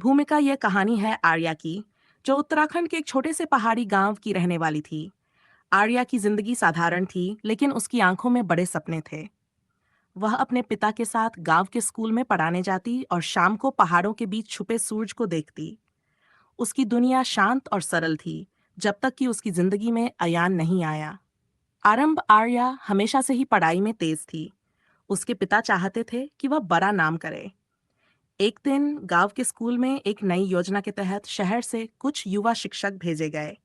भूमिका यह कहानी है आर्या की, जो उत्तराखंड के एक छोटे से पहाड़ी गांव की रहने वाली थी। आर्या की जिंदगी साधारण थी, लेकिन उसकी आंखों में बड़े सपने थे। वह अपने पिता के साथ गांव के स्कूल में पढ़ाने जाती और शाम को पहाड़ों के बीच छुपे सूरज को देखती। उसकी दुनिया शांत और सरल थी, जब तक कि उसकी जिंदगी में अयान नहीं आया। आरंभ आर्या हमेशा से ही पढ़ाई में तेज थी। उसके पिता चाहते थे कि वह बड़ा नाम करे। एक दिन गांव के स्कूल में एक नई योजना के तहत शहर से कुछ युवा शिक्षक भेजे गए।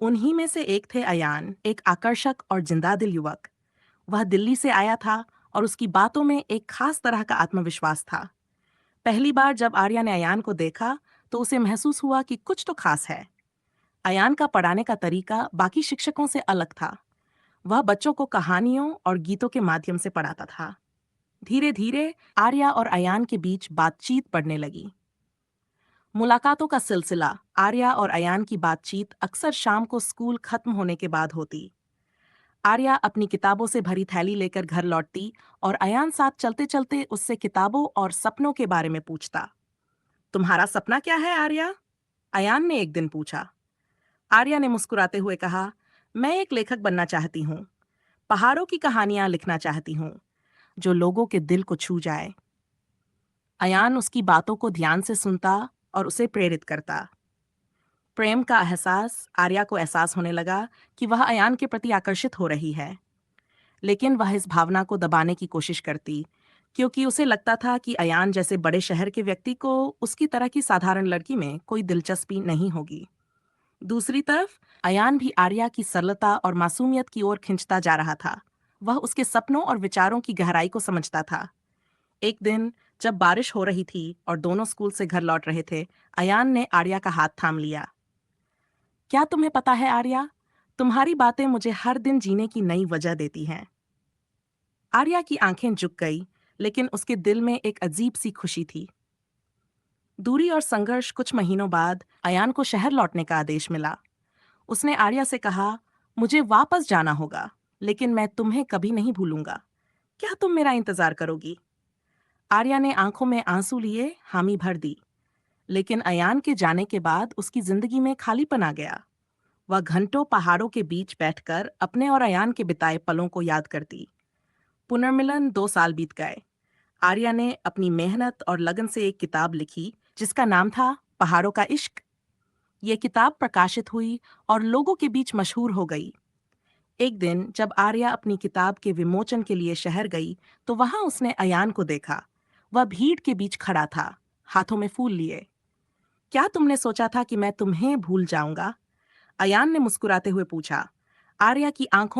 उन्हीं में से एक थे अयान, एक आकर्षक और जिंदादिल युवक। वह दिल्ली से आया था और उसकी बातों में एक खास तरह का आत्मविश्वास था। पहली बार जब आर्या ने अयान को देखा, तो उसे महसूस हुआ कि कुछ तो खास है। अयान का पढ़ाने का तरीका बाकी शिक्षकों से अलग था। वह बच्चों को कहानियों और गीतों के माध्यम से पढ़ाता था। धीरे धीरे आर्या और अयान के बीच बातचीत बढ़ने लगी। मुलाकातों का सिलसिला। आर्या और अयान की बातचीत अक्सर शाम को स्कूल खत्म होने के बाद होती। आर्या अपनी किताबों से भरी थैली लेकर घर लौटती और अयान साथ चलते चलते उससे किताबों और सपनों के बारे में पूछता। तुम्हारा सपना क्या है आर्या? अयान ने एक दिन पूछा। आर्या ने मुस्कुराते हुए कहा, मैं एक लेखक बनना चाहती हूँ। पहाड़ों की कहानियां लिखना चाहती हूँ, जो लोगों के दिल को छू जाए। अयान उसकी बातों को ध्यान से सुनता और उसे प्रेरित करता। प्रेम का एहसास। आर्या को एहसास होने लगा कि वह अयान के प्रति आकर्षित हो रही है, लेकिन वह इस भावना को दबाने की कोशिश करती, क्योंकि उसे लगता था कि अयान जैसे बड़े शहर के व्यक्ति को उसकी तरह की साधारण लड़की में कोई दिलचस्पी नहीं होगी। दूसरी तरफ अयान भी आर्या की सरलता और मासूमियत की ओर खिंचता जा रहा था। वह उसके सपनों और विचारों की गहराई को समझता था। एक दिन जब बारिश हो रही थी और दोनों स्कूल से घर लौट रहे थे, अयान ने आर्या का हाथ थाम लिया। क्या तुम्हें पता है आर्या, तुम्हारी बातें मुझे हर दिन जीने की नई वजह देती हैं। आर्या की आंखें झुक गई, लेकिन उसके दिल में एक अजीब सी खुशी थी। दूरी और संघर्ष। कुछ महीनों बाद अयान को शहर लौटने का आदेश मिला। उसने आर्या से कहा, मुझे वापस जाना होगा, लेकिन मैं तुम्हें कभी नहीं भूलूंगा। क्या तुम मेरा इंतजार करोगी? आर्या ने आंखों में आंसू लिए हामी भर दी। लेकिन अयान के जाने के बाद उसकी जिंदगी में खालीपन आ गया। वह घंटों पहाड़ों के बीच बैठकर अपने और अयान के बिताए पलों को याद करती। पुनर्मिलन 2 साल बीत गए। आर्या ने अपनी मेहनत और लगन से एक किताब लिखी, जिसका नाम था पहाड़ों का इश्क। ये किताब प्रकाशित हुई और लोगों के बीच मशहूर हो गई। एक दिन जब आर्या अपनी किताब के विमोचन के लिए शहर गई, तो वहां उसने अयान को देखा। वह भीड़ के बीच खड़ा था, हाथों में फूल लिए। क्या तुमने सोचा था कि मैं तुम्हें भूल जाऊंगा? अयान ने मुस्कुराते हुए पूछा। आर्या की आंखों